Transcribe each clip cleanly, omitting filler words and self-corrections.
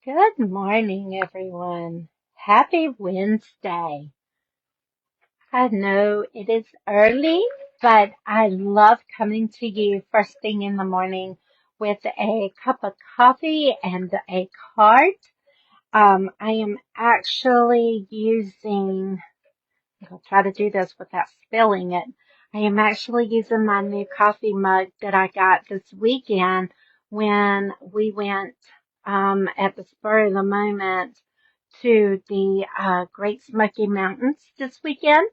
Good morning, everyone. Happy Wednesday. I know it is early, but I love coming to you first thing in the morning with a cup of coffee and a card. I am actually using I'll try to do this without spilling it. I am actually using my new coffee mug that I got this weekend when we went at the spur of the moment to the Great Smoky Mountains this weekend.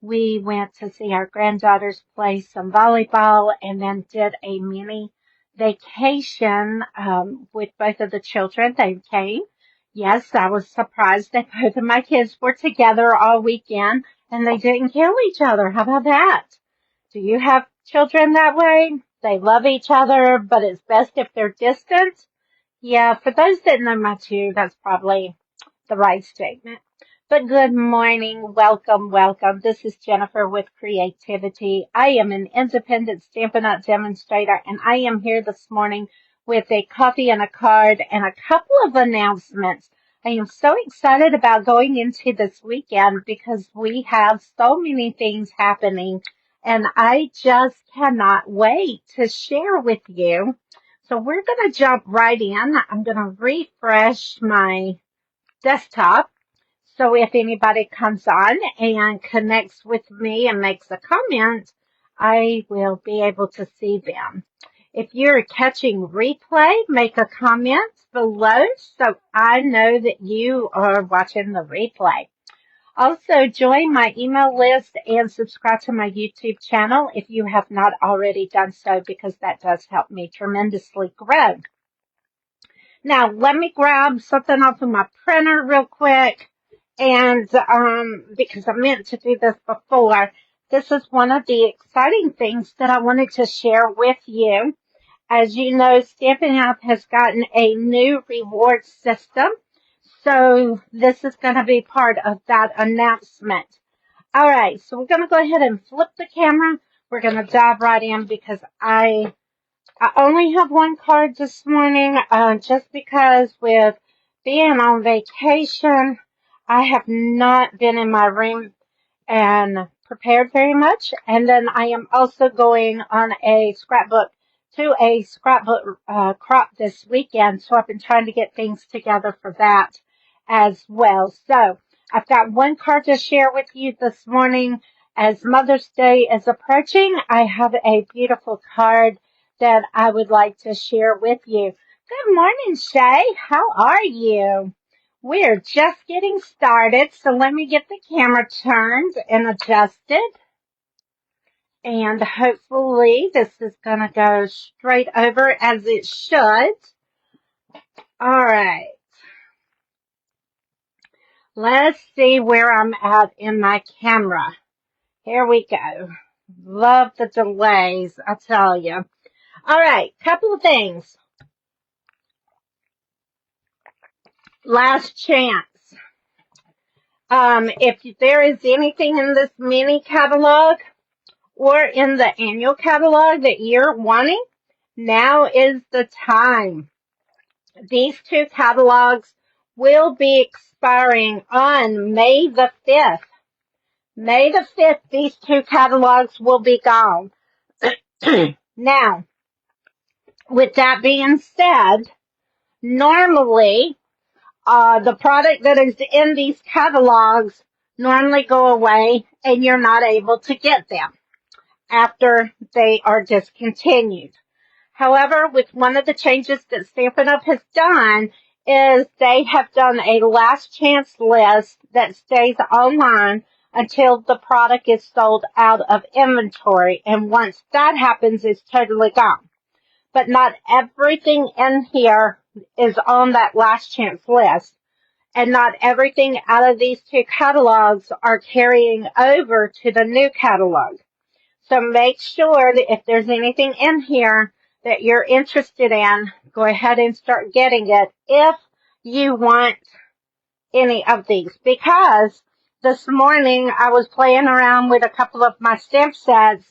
We went to see our granddaughters play some volleyball and then did a mini vacation with both of the children. They came. Yes, I was surprised that both of my kids were together all weekend and they didn't kill each other. How about that? Do you have children that way? They love each other, but it's best if they're distant. Yeah, for those that know my two, that's probably the right statement. But good morning. Welcome, welcome. This is Jennifer with Creativity. I am an independent Stampin' Up! Demonstrator, and I am here this morning with a coffee and a card and a couple of announcements. I am so excited about going into this weekend because we have so many things happening, and I just cannot wait to share with you. So we're going to jump right in. I'm going to refresh my desktop. So if anybody comes on and connects with me and makes a comment, I will be able to see them. If you're catching replay, make a comment below so I know that you are watching the replay. Also, join my email list and subscribe to my YouTube channel if you have not already done so, because that does help me tremendously grow. Now, let me grab something off of my printer real quick. And because I meant to do this before, this is one of the exciting things that I wanted to share with you. As you know, Stampin' Up! Has gotten a new reward system. So this is going to be part of that announcement. All right, so we're going to go ahead and flip the camera. We're going to dive right in because I only have one card this morning, just because with being on vacation, I have not been in my room and prepared very much. And then I am also going on a scrapbook crop this weekend. So I've been trying to get things together for that as well. So I've got one card to share with you this morning. As Mother's Day is approaching, I have a beautiful card that I would like to share with you. Good morning, Shay. How are you? We're just getting started, so let me get the camera turned and adjusted. And hopefully this is going to go straight over as it should. All right. Let's see where I'm at in my camera. Here we go. Love the delays, I tell you. All right, couple of things. Last chance. If there is anything in this mini catalog or in the annual catalog that you're wanting, now is the time. These two catalogs will be expiring on May the 5th. May the 5th, these two catalogs will be gone. Now, with that being said, normally the product that is in these catalogs normally go away and you're not able to get them after they are discontinued. However, with one of the changes that Stampin' Up! Has done is they have done a last chance list that stays online until the product is sold out of inventory. And once that happens, it's totally gone. But not everything in here is on that last chance list. And not everything out of these two catalogs are carrying over to the new catalog. So make sure that if there's anything in here that you're interested in, go ahead and start getting it if you want any of these. Because this morning I was playing around with a couple of my stamp sets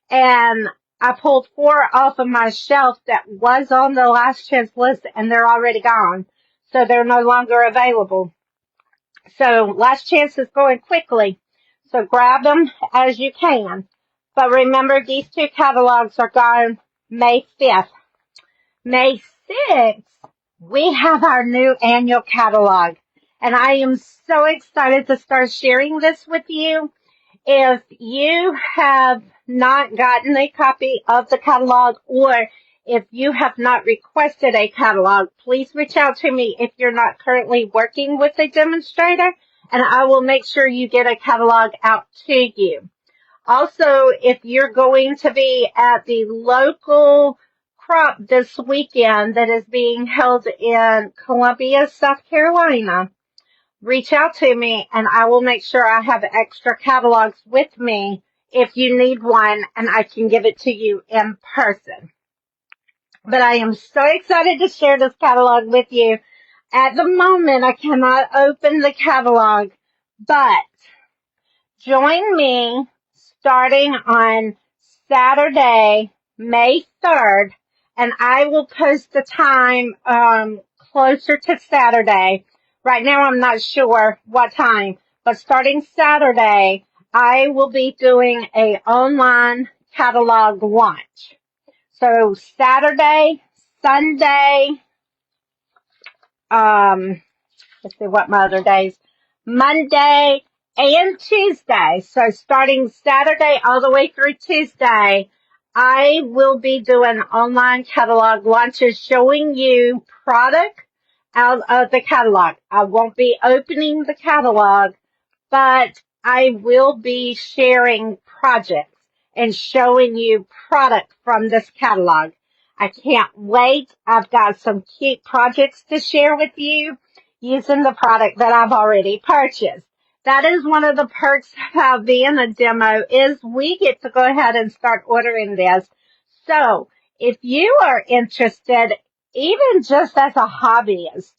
and I pulled 4 off of my shelf that was on the last chance list and they're already gone. so they're no longer available. So last chance is going quickly. So grab them as you can. But remember, these two catalogs are gone May 5th. May 6th, we have our new annual catalog. And I am so excited to start sharing this with you. If you have not gotten a copy of the catalog, or if you have not requested a catalog, please reach out to me if you're not currently working with a demonstrator, and I will make sure you get a catalog out to you. Also, if you're going to be at the local crop this weekend that is being held in Columbia, South Carolina, reach out to me and I will make sure I have extra catalogs with me if you need one, and I can give it to you in person. But I am so excited to share this catalog with you. At the moment, I cannot open the catalog, but join me starting on Saturday, May 3rd, and I will post the time closer to Saturday. Right now, I'm not sure what time, but starting Saturday, I will be doing a online catalog launch. So Saturday, Sunday, let's see what my other days, Monday and Tuesday. So starting Saturday all the way through Tuesday, I will be doing online catalog launches showing you product out of the catalog. I won't be opening the catalog, but I will be sharing projects and showing you product from this catalog. I can't wait. I've got some cute projects to share with you using the product that I've already purchased. That is one of the perks of being a demo, is we get to go ahead and start ordering this. So if you are interested, even just as a hobbyist,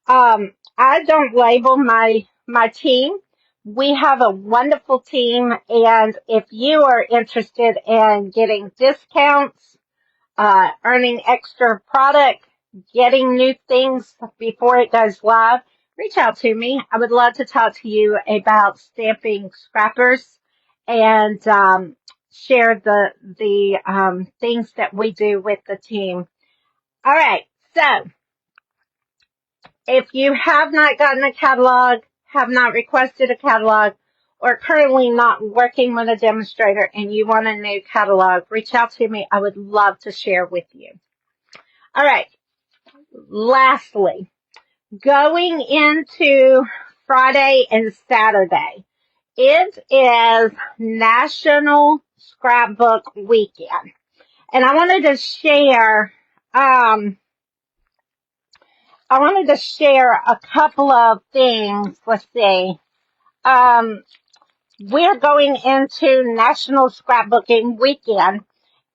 I don't label my team. We have a wonderful team, and if you are interested in getting discounts, earning extra product, getting new things before it goes live, reach out to me. I would love to talk to you about stamping scrappers and share the things that we do with the team. All right, so if you have not gotten a catalog, have not requested a catalog, or currently not working with a demonstrator and you want a new catalog, reach out to me. I would love to share with you. All right. Lastly, going into Friday and Saturday, it is National Scrapbook Weekend. And I wanted to share a couple of things. Let's see. We're going into National Scrapbooking Weekend,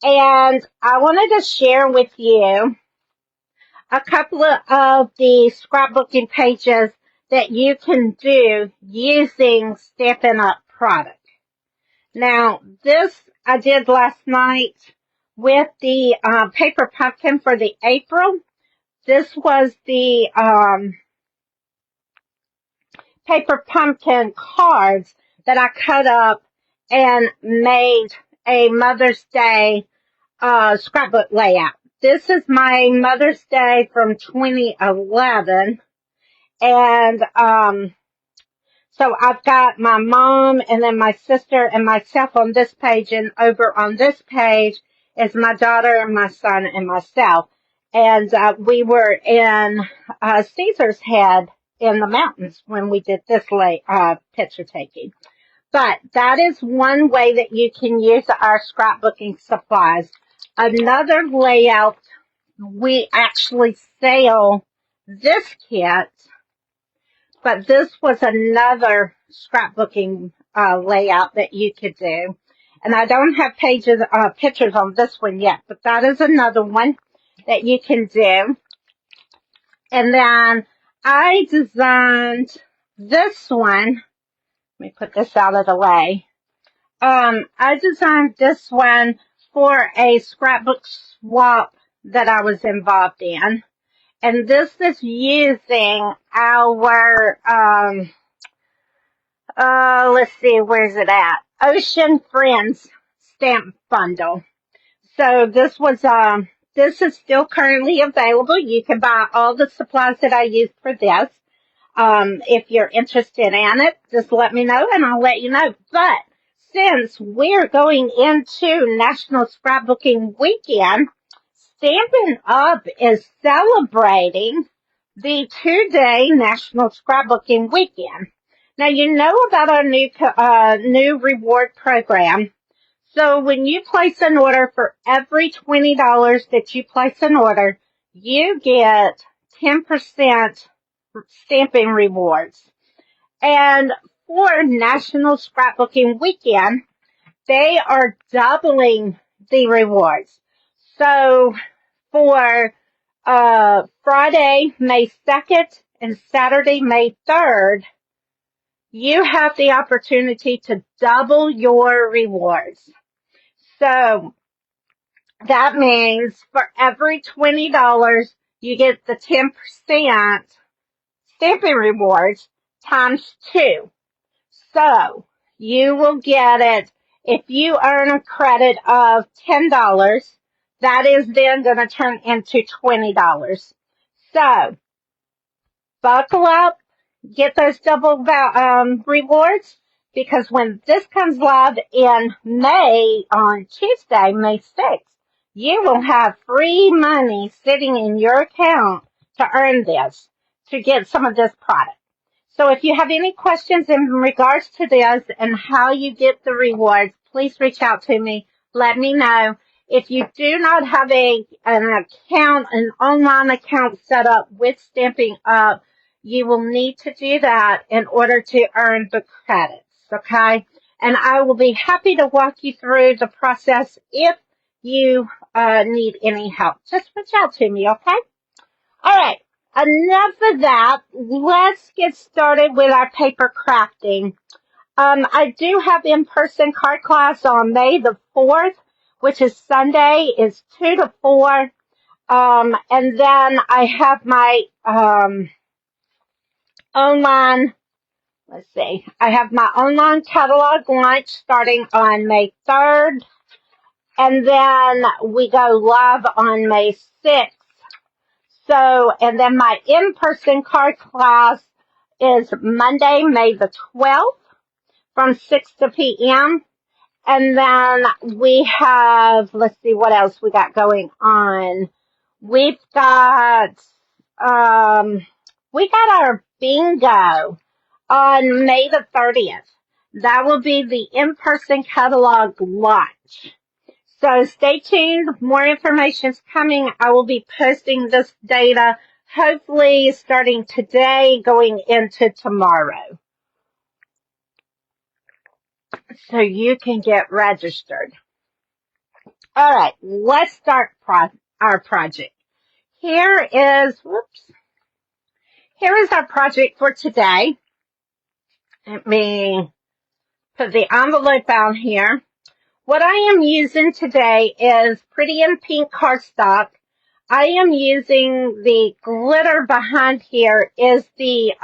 and I wanted to share with you a couple of the scrapbooking pages that you can do using Stampin' Up! Product. Now, this I did last night with the paper pumpkin for the April. This was the paper pumpkin cards that I cut up and made a Mother's Day scrapbook layout. This is my Mother's Day from 2011, and so I've got my mom and then my sister and myself on this page, and over on this page is my daughter and my son and myself. And we were in Caesar's Head in the mountains when we did this picture taking. But that is one way that you can use our scrapbooking supplies. Another layout, we actually sell this kit, but this was another scrapbooking layout that you could do. And I don't have pictures on this one yet, but that is another one that you can do. And then I designed this one. Let me put this out of the way. I designed this one for a scrapbook swap that I was involved in. And this is using our, let's see, where's it at? Ocean Friends stamp bundle. So this is still currently available. You can buy all the supplies that I used for this. If you're interested in it, just let me know and I'll let you know. But since we're going into National Scrapbooking Weekend, Stampin' Up! Is celebrating the 2-day National Scrapbooking Weekend. Now, you know about our new reward program. So when you place an order, for every $20 that you place an order, you get 10% stamping rewards. And for National Scrapbooking Weekend, they are doubling the rewards. So for Friday, May 2nd and Saturday, May 3rd, you have the opportunity to double your rewards. So that means for every $20, you get the 10% stamping rewards times 2. So you will get it if you earn a credit of $10. That is then going to turn into $20. So buckle up, get those double rewards, because when this comes live in May, on Tuesday, May 6th, you will have free money sitting in your account to earn this, to get some of this product. So if you have any questions in regards to this and how you get the rewards, please reach out to me. Let me know. If you do not have an online account set up with Stampin' Up!, you will need to do that in order to earn the credits, okay? And I will be happy to walk you through the process if you need any help. Just reach out to me, okay? All right. Enough of that. Let's get started with our paper crafting. I do have in-person card class on May the 4th, which is Sunday, is 2 to 4. And then I have my online, I have my online catalog launch starting on May 3rd. And then we go live on May 6th. So, and then my in-person card class is Monday, May the 12th from 6 to p.m. And then we have, let's see what else we got going on. We've got, we got our bingo on May the 30th. That will be the in-person catalog launch. So stay tuned. More information is coming. I will be posting this data hopefully starting today, going into tomorrow, so you can get registered. All right, let's start our project. Here is our project for today. Let me put the envelope on here. What I am using today is Pretty in Pink cardstock. I am using the glitter behind here is the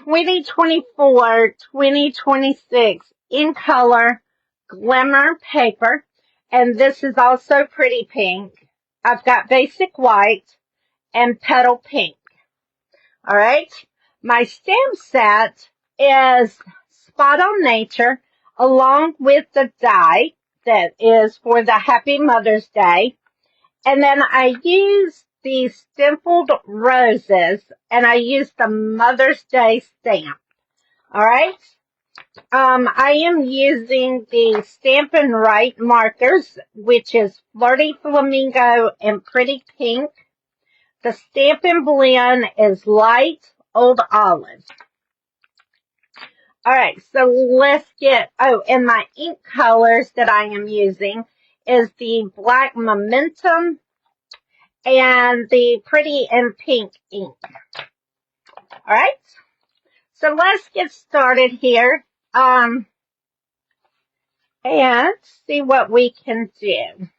2024-2026 in color Glimmer paper. And this is also Pretty Pink. I've got basic white and petal pink. All right. My stamp set is Spot on Nature, along with the die that is for the Happy Mother's Day. And then I use these stippled roses, and I use the Mother's Day stamp. All right. I am using the Stampin' Right markers, which is Flirty Flamingo and Pretty Pink. The Stampin' Blend is Light Old Olive. All right, so let's get, and my ink colors that I am using is the Black Momentum and the Pretty and Pink ink. All right, so let's get started here and see what we can do.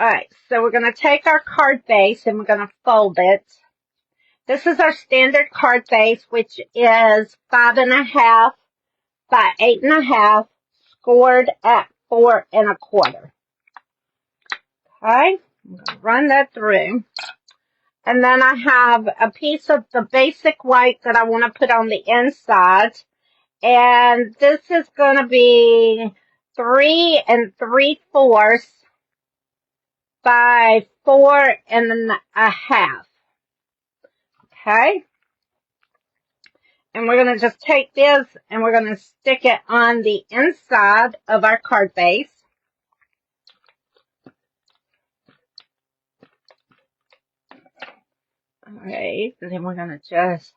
Alright, so we're going to take our card base and we're going to fold it. This is our standard card base, which is 5.5 by 8.5, scored at 4.25. Okay, I'm going to run that through. And then I have a piece of the basic white that I want to put on the inside. And this is going to be 3 3/4 by 4.5. Okay. And we're going to just take this and we're going to stick it on the inside of our card base. Alright, and then we're going to just,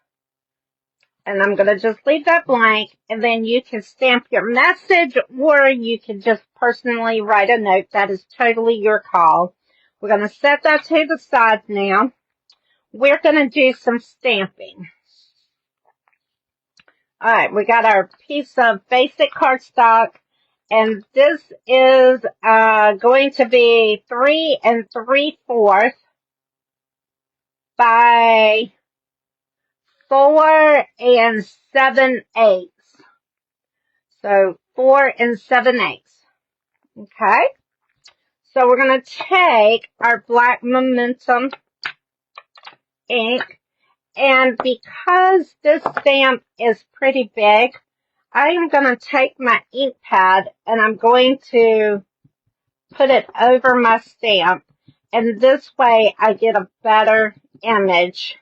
and I'm going to just leave that blank, and then you can stamp your message, or you can just personally write a note. That is totally your call. We're going to set that to the side now. We're going to do some stamping. Alright, we got our piece of basic cardstock, and this is going to be 3 3/4 by 4 7/8. So 4 7/8. Okay. So we're going to take our black momentum ink, and because this stamp is pretty big, I am going to take my ink pad and I'm going to put it over my stamp, and this way I get a better image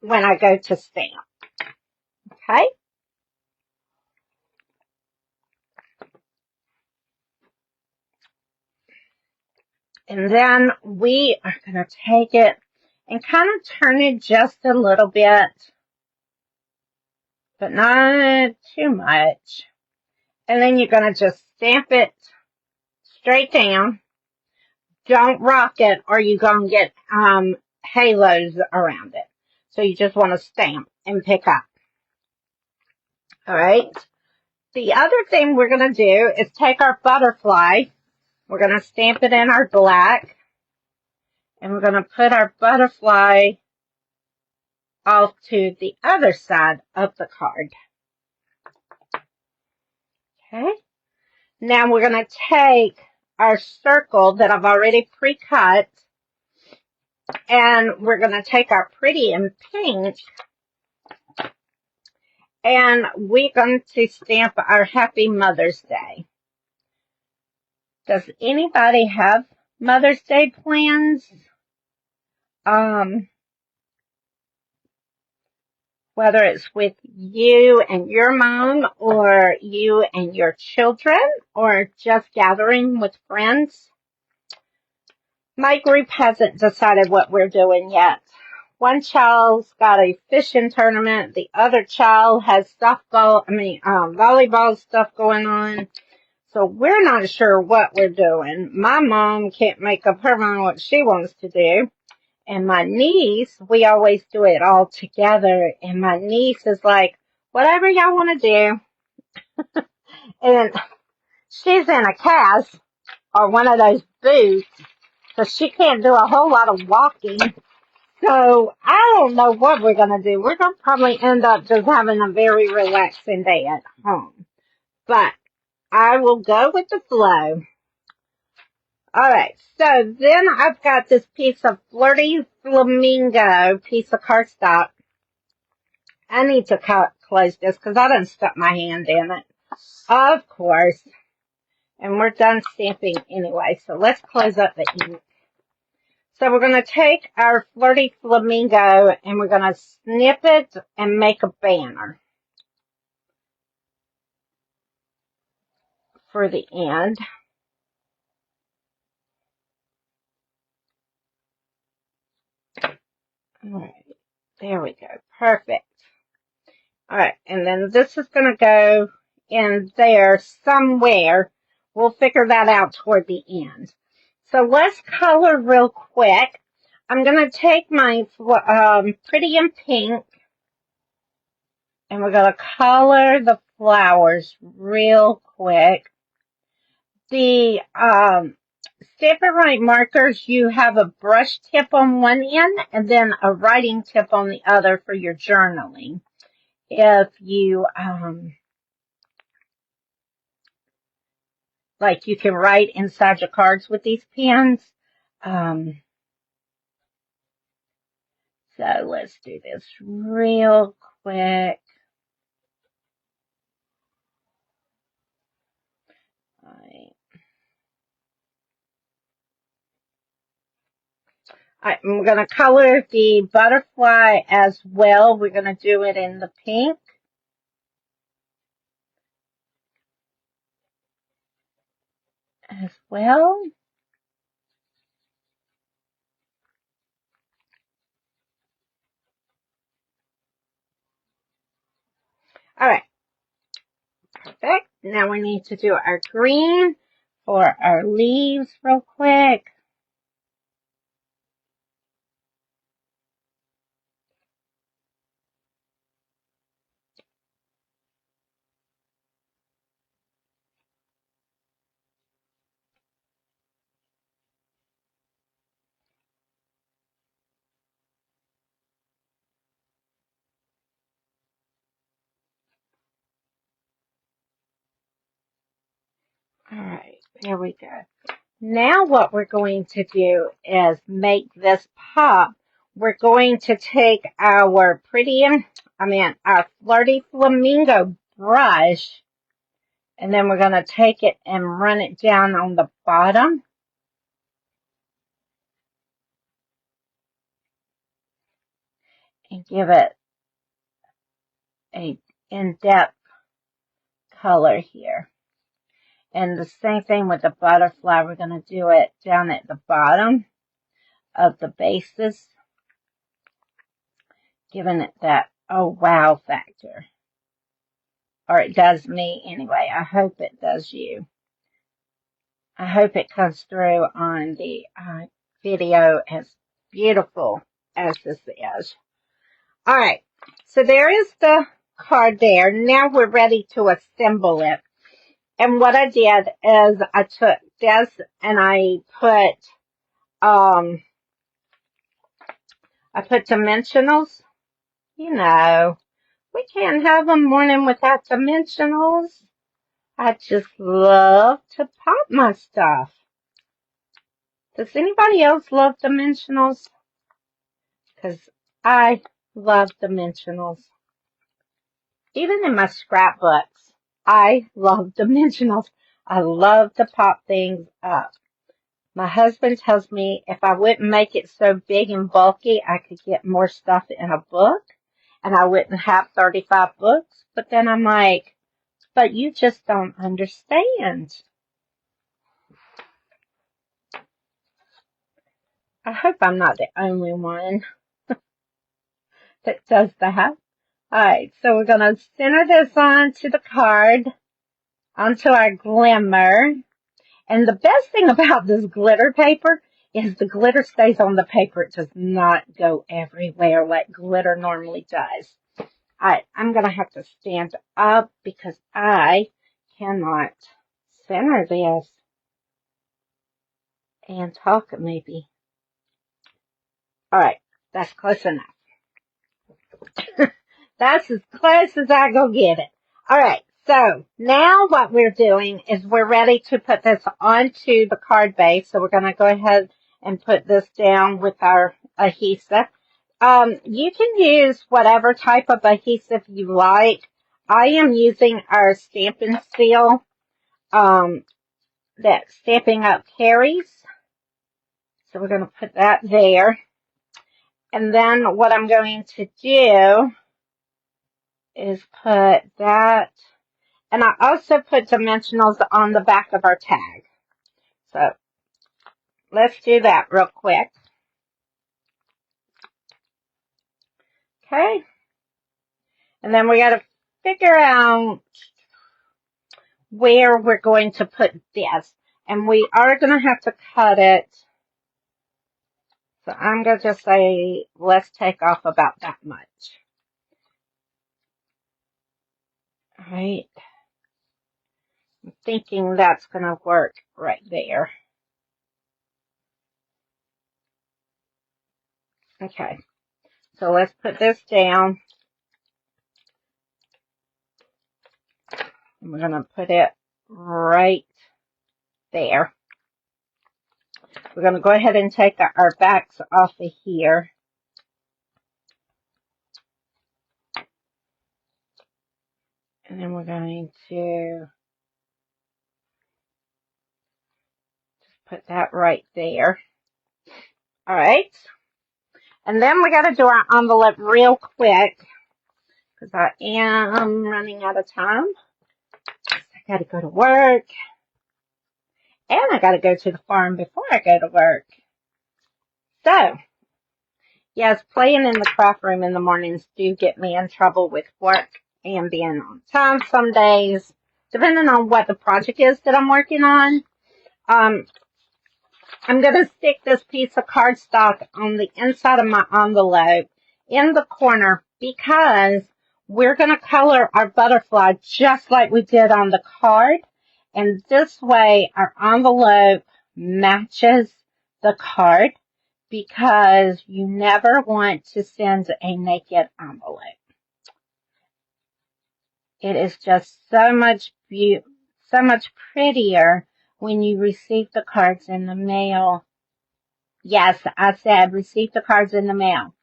when I go to stamp. Okay. And then we are going to take it and kind of turn it just a little bit, but not too much. And then you're going to just stamp it straight down. Don't rock it or you're going to get halos around it. So you just want to stamp and pick up. All right. The other thing we're going to do is take our butterfly. We're going to stamp it in our black. And we're going to put our butterfly off to the other side of the card. Okay. Now we're going to take our circle that I've already pre-cut, and we're going to take our pretty in pink, and we're going to stamp our Happy Mother's Day. Does anybody have Mother's Day plans? Whether it's with you and your mom, or you and your children, or just gathering with friends. My group hasn't decided what we're doing yet. One child's got a fishing tournament. The other child has volleyball stuff going on. So we're not sure what we're doing. My mom can't make up her mind what she wants to do. And my niece, we always do it all together. And my niece is like, whatever y'all want to do. And she's in a cast or one of those booths, so she can't do a whole lot of walking. So I don't know what we're going to do. We're going to probably end up just having a very relaxing day at home. But I will go with the flow. Alright, so then I've got this piece of Flirty Flamingo piece of cardstock. I need to close this because I done stuck my hand in it. Of course. And we're done stamping anyway, so let's close up the ink. So we're going to take our Flirty Flamingo and we're going to snip it and make a banner for the end. Alright, there we go. Perfect. Alright, and then this is going to go in there somewhere. We'll figure that out toward the end. So let's color real quick. I'm going to take my Pretty in Pink, and we're going to color the flowers real quick. The Stamp and write markers, you have a brush tip on one end and then a writing tip on the other for your journaling. If you, like, you can write inside your cards with these pens. So let's do this real quick. I'm going to color the butterfly as well. We're going to do it in the pink as well. All right, perfect. Now we need to do our green for our leaves real quick. All right, there we go. Now what we're going to do is make this pop. We're going to take our our Flirty Flamingo brush, and then we're going to take it and run it down on the bottom. And give it a in-depth color here. And the same thing with the butterfly. We're going to do it down at the bottom of the bases, giving it that oh wow factor. Or it does me anyway. I hope it does you. I hope it comes through on the video as beautiful as this is. All right, so there is the card there. Now we're ready to assemble it. And what I did is I took this and I put dimensionals. You know, we can't have a morning without dimensionals. I just love to pop my stuff. Does anybody else love dimensionals? Because I love dimensionals. Even in my scrapbooks, I love dimensionals. I love to pop things up. My husband tells me if I wouldn't make it so big and bulky, I could get more stuff in a book and I wouldn't have 35 books. But then I'm like, but you just don't understand. I hope I'm not the only one that does that. Alright, so we're going to center this onto the card, onto our Glimmer. And the best thing about this glitter paper is the glitter stays on the paper. It does not go everywhere like glitter normally does. I'm going to have to stand up because I cannot center this and talk maybe. All right, that's close enough. That's as close as I go get it. All right, so now what we're doing is we're ready to put this onto the card base. So we're going to go ahead and put this down with our adhesive. You can use whatever type of adhesive you like. I am using our Stamp and Seal that Stampin' Up! Carries. So we're going to put that there. And then what I'm going to do is put that. And I also put dimensionals on the back of our tag. So let's do that real quick. Okay. And then we got to figure out where we're going to put this. And we are going to have to cut it. So I'm going to just say, let's take off about that much. All right. I'm thinking that's going to work right there. Okay, so let's put this down. And we're going to put it right there. We're going to go ahead and take our backs off of here. And then we're going to just put that right there. All right. And then we got to do our envelope real quick because I am running out of time. I got to go to work. And I got to go to the farm before I go to work. So, yes, playing in the craft room in the mornings do get me in trouble with work and being on time some days, depending on what the project is that I'm working on. I'm going to stick this piece of cardstock on the inside of my envelope in the corner because we're going to color our butterfly just like we did on the card. And this way our envelope matches the card because you never want to send a naked envelope. It is just so much prettier when you receive the cards in the mail. Yes, I said receive the cards in the mail.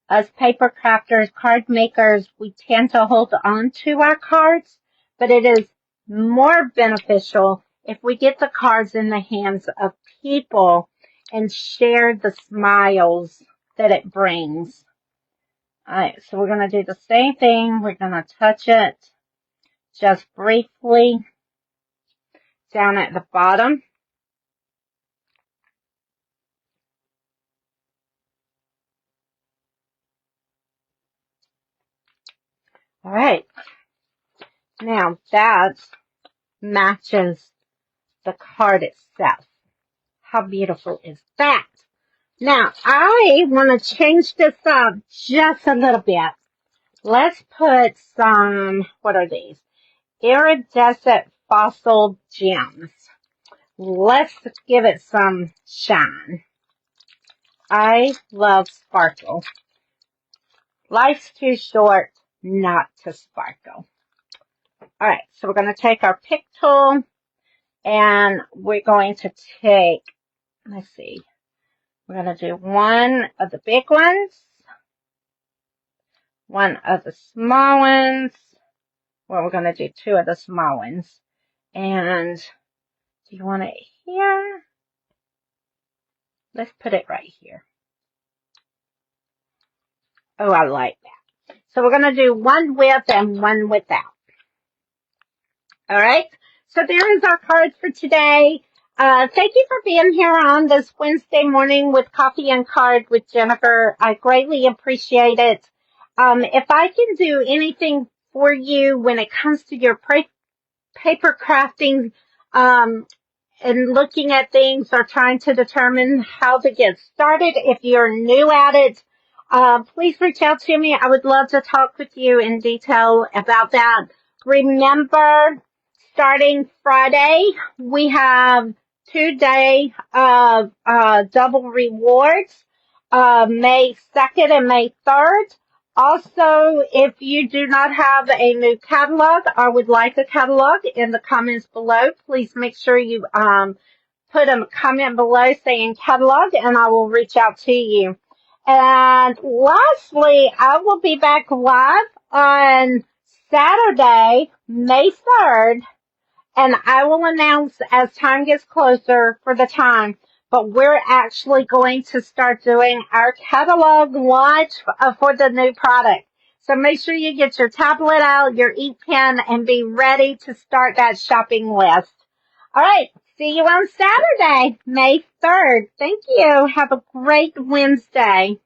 Us paper crafters, card makers, we tend to hold on to our cards, but it is more beneficial if we get the cards in the hands of people and share the smiles that it brings. Alright, so we're going to do the same thing. We're going to touch it just briefly down at the bottom. Alright, now that matches the card itself. How beautiful is that? Now, I want to change this up just a little bit. Let's put some, what are these? Iridescent fossil gems. Let's give it some shine. I love sparkle. Life's too short not to sparkle. Alright, so we're going to take our pick tool and we're going to take, let's see, we're going to do one of the big ones, one of the small ones. Well, we're going to do two of the small ones. And do you want it here? Let's put it right here. Oh, I like that. So we're going to do one with and one without. All right. So there is our cards for today. Thank you for being here on this Wednesday morning with Coffee and Card with Jennifer. I greatly appreciate it. If I can do anything for you when it comes to your paper crafting, and looking at things or trying to determine how to get started, if you're new at it, please reach out to me. I would love to talk with you in detail about that. Remember, starting Friday, we have 2 days of double rewards, May 2nd and May 3rd. Also, if you do not have a new catalog or would like a catalog, in the comments below, please make sure you put a comment below saying catalog and I will reach out to you. And lastly, I will be back live on Saturday, May 3rd, and I will announce as time gets closer for the time. But we're actually going to start doing our catalog launch for the new product. So make sure you get your tablet out, your e-pen, and be ready to start that shopping list. All right. See you on Saturday, May 3rd. Thank you. Have a great Wednesday.